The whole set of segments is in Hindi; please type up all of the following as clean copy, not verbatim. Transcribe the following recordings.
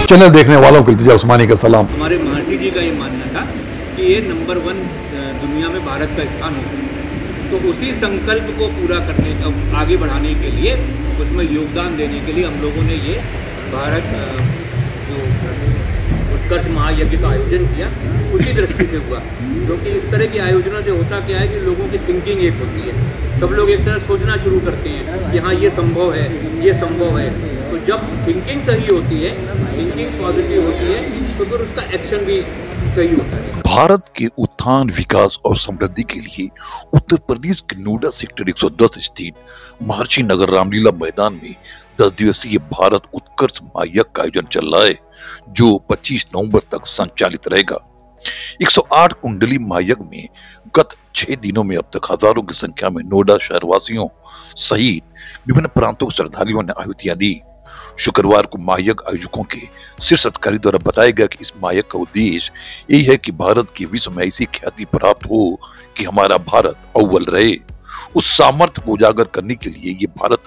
चैनल देखने वालों को इल्तिजा उस्मानी का सलाम। हमारे महर्षि जी का ये मानना था कि ये नंबर 1 दुनिया में भारत का स्थान हो, तो उसी संकल्प को पूरा करने का, आगे बढ़ाने के लिए, उसमें योगदान देने के लिए हम लोगों ने ये भारत जो उत्कर्ष महायज्ञ का आयोजन किया, उसी दृष्टि से हुआ। क्योंकि इस तरह के आयोजनों से होता क्या है कि लोगों की थिंकिंग एक होती है, सब लोग एक तरह सोचना शुरू करते हैं कि हाँ ये संभव है, ये संभव है। तो जब थिंकिंग सही होती है, थिंकिंग पॉजिटिव होती है, तो फिर उसका एक्शन भी सही होता है। भारत के उत्थान, विकास और समृद्धि के लिए उत्तर प्रदेश के नोएडा सेक्टर 110 स्थित महर्षि नगर रामलीला मैदान में 10 दिवसीय भारत उत्कर्ष महायज्ञ का आयोजन चल रहा है, जो 25 नवंबर तक संचालित रहेगा। 108 कुंडली महायज्ञ में गत 6 दिनों में अब तक हजारों की संख्या में नोएडा शहरवासियों सहित विभिन्न प्रांतों के श्रद्धालुओं ने आहुतियां दी। शुक्रवार को महायज्ञ आयोजकों के शीर्ष अधिकारी द्वारा बताया गया कि इस महायज्ञ का उद्देश्य यही है कि भारत की विश्व में ऐसी ख्याति प्राप्त हो कि हमारा भारत अव्वल रहे। उस सामर्थ्य को उजागर करने के लिए ये भारत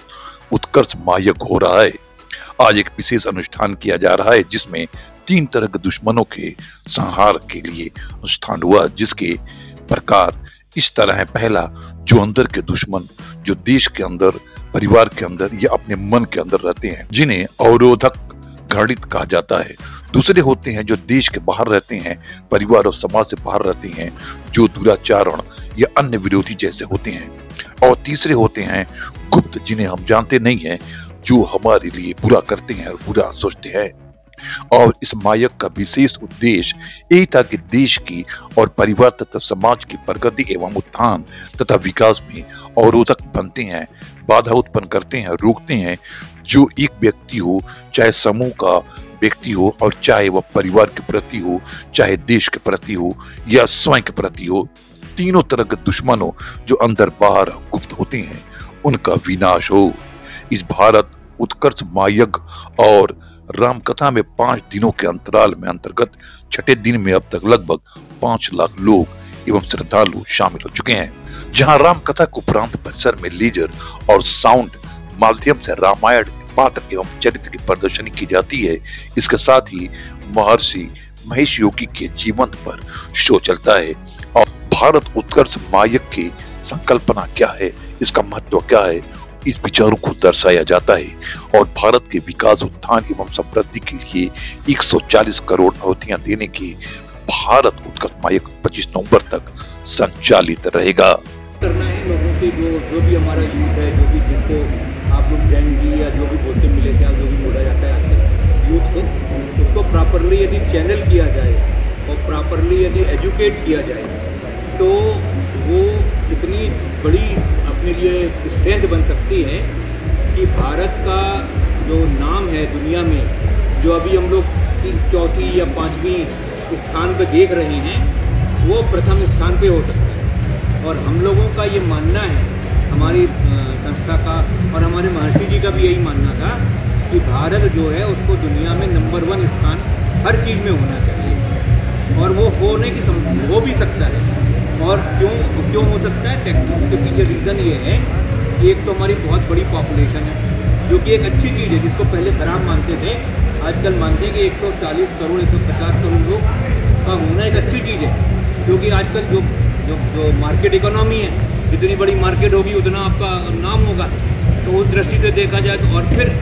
उत्कर्ष महायज्ञ हो रहा है। आज एक विशेष अनुष्ठान किया जा रहा है, जिसमें 3 तरह के दुश्मनों के संहार के लिए अनुष्ठान हुआ, जिसके प्रकार इस तरह है। पहला, जो अंदर के दुश्मन, जो देश के अंदर, परिवार के अंदर या अपने मन के अंदर रहते हैं, जिन्हें अवरोधक घृणित कहा जाता है। दूसरे होते हैं जो देश के बाहर रहते हैं, परिवार और समाज से बाहर रहते हैं, जो दुराचारण या अन्य विरोधी जैसे होते हैं। और तीसरे होते हैं गुप्त, जिन्हें हम जानते नहीं हैं, जो हमारे लिए बुरा करते हैं और बुरा सोचते हैं। और इस महायज्ञ का विशेष उद्देश्य यही था कि देश की और परिवार तथा समाज की प्रगति एवं उत्थान तथा विकास में अवरोधक बनते हैं, बाधा उत्पन्न करते हैं, रोकते हैं, जो एक व्यक्ति हो, चाहे समूह का व्यक्ति हो, और चाहे वह परिवार के प्रति हो, चाहे देश के प्रति हो या स्वयं के प्रति हो। तीनों तरह के दुश्मन हो, जो अंदर बाहर गुप्त होते हैं, उनका विनाश हो। इस भारत उत्कर्ष महायज्ञ और रामकथा में 5 दिनों के अंतराल में अंतर्गत 6ठे दिन में अब तक लगभग 5 लाख लोग एवं श्रद्धालु शामिल हो चुके हैं। जहां रामकथा को प्रांत परिसर में लेजर और साउंड माध्यम से रामायण पात्र एवं चरित्र की प्रदर्शनी की जाती है। इसके साथ ही महर्षि महेश योगी के जीवन पर शो चलता है। और भारत उत्कर्ष महायज्ञ की संकल्पना क्या है, इसका महत्व क्या है, इस विचारों को दर्शाया जाता है। और भारत के विकास, उत्थान एवं समृद्धि के लिए 140 करोड़ आहुतियां देने के भारत उत्कर्ष महायज्ञ 25 नवंबर तक संचालित रहेगा। करना है लोगों के, जो भी हमारा यूथ है, जो भी जिसको आप लोग जेन या जो भी बोलते मिले थे, जो भी बोला जाता है आजकल यूथ को, उसको प्रॉपरली यदि चैनल किया जाए और प्रॉपरली यदि एजुकेट किया जाए, तो वो इतनी बड़ी अपने लिए स्ट्रेंथ बन सकती है कि भारत का जो नाम है दुनिया में, जो अभी हम लोग 4थी या 5वीं स्थान पर देख रहे हैं, वो प्रथम स्थान पे हो सकता है। और हम लोगों का ये मानना है, हमारी संस्था का और हमारे महर्षि जी का भी यही मानना था कि भारत जो है उसको दुनिया में नंबर 1 स्थान हर चीज़ में होना चाहिए। और वो हो भी सकता है। और क्यों हो सकता है? टेक्नोलॉजी के पीछे रीज़न ये है कि एक तो हमारी बहुत बड़ी पॉपुलेशन है, जो कि एक अच्छी चीज़ है, जिसको पहले खराब मानते थे, आजकल मानते हैं कि 140 करोड़ 150 करोड़ लोग का होना एक अच्छी चीज़ है। क्योंकि आजकल जो मार्केट इकोनॉमी है, जितनी बड़ी मार्केट होगी उतना आपका नाम होगा। तो उस दृष्टि से देखा जाए तो, और फिर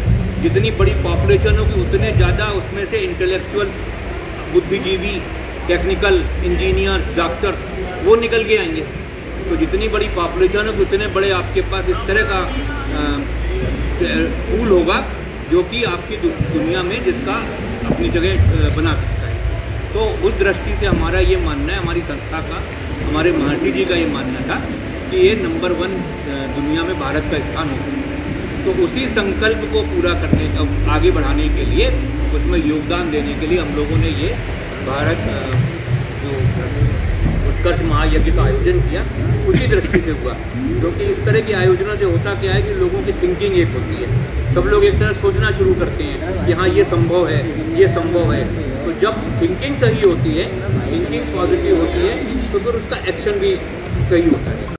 जितनी बड़ी पॉपुलेशन होगी उतने ज़्यादा उसमें से इंटेलेक्चुअल, बुद्धिजीवी, टेक्निकल इंजीनियर, डॉक्टर्स वो निकल के आएंगे। तो जितनी बड़ी पॉपुलेशन होगी उतने बड़े आपके पास इस तरह का पूल होगा, जो कि आपकी दुनिया में जिसका अपनी जगह बना सकता है। तो उस दृष्टि से हमारा ये मानना है, हमारी संस्था का, हमारे महर्षि जी का ये मानना था कि ये नंबर 1 दुनिया में भारत का स्थान हो। तो उसी संकल्प को पूरा करने का, आगे बढ़ाने के लिए, उसमें योगदान देने के लिए हम लोगों ने ये भारत जो उत्कर्ष महायज्ञ का आयोजन किया, उसी दृष्टि से हुआ। क्योंकि इस तरह के आयोजनों से होता क्या है कि लोगों की थिंकिंग एक होती है, सब लोग एक तरह सोचना शुरू करते हैं कि हाँ ये संभव है, ये संभव है। तो जब थिंकिंग सही होती है, थिंकिंग पॉजिटिव होती है, तो फिर उसका एक्शन भी सही होता है।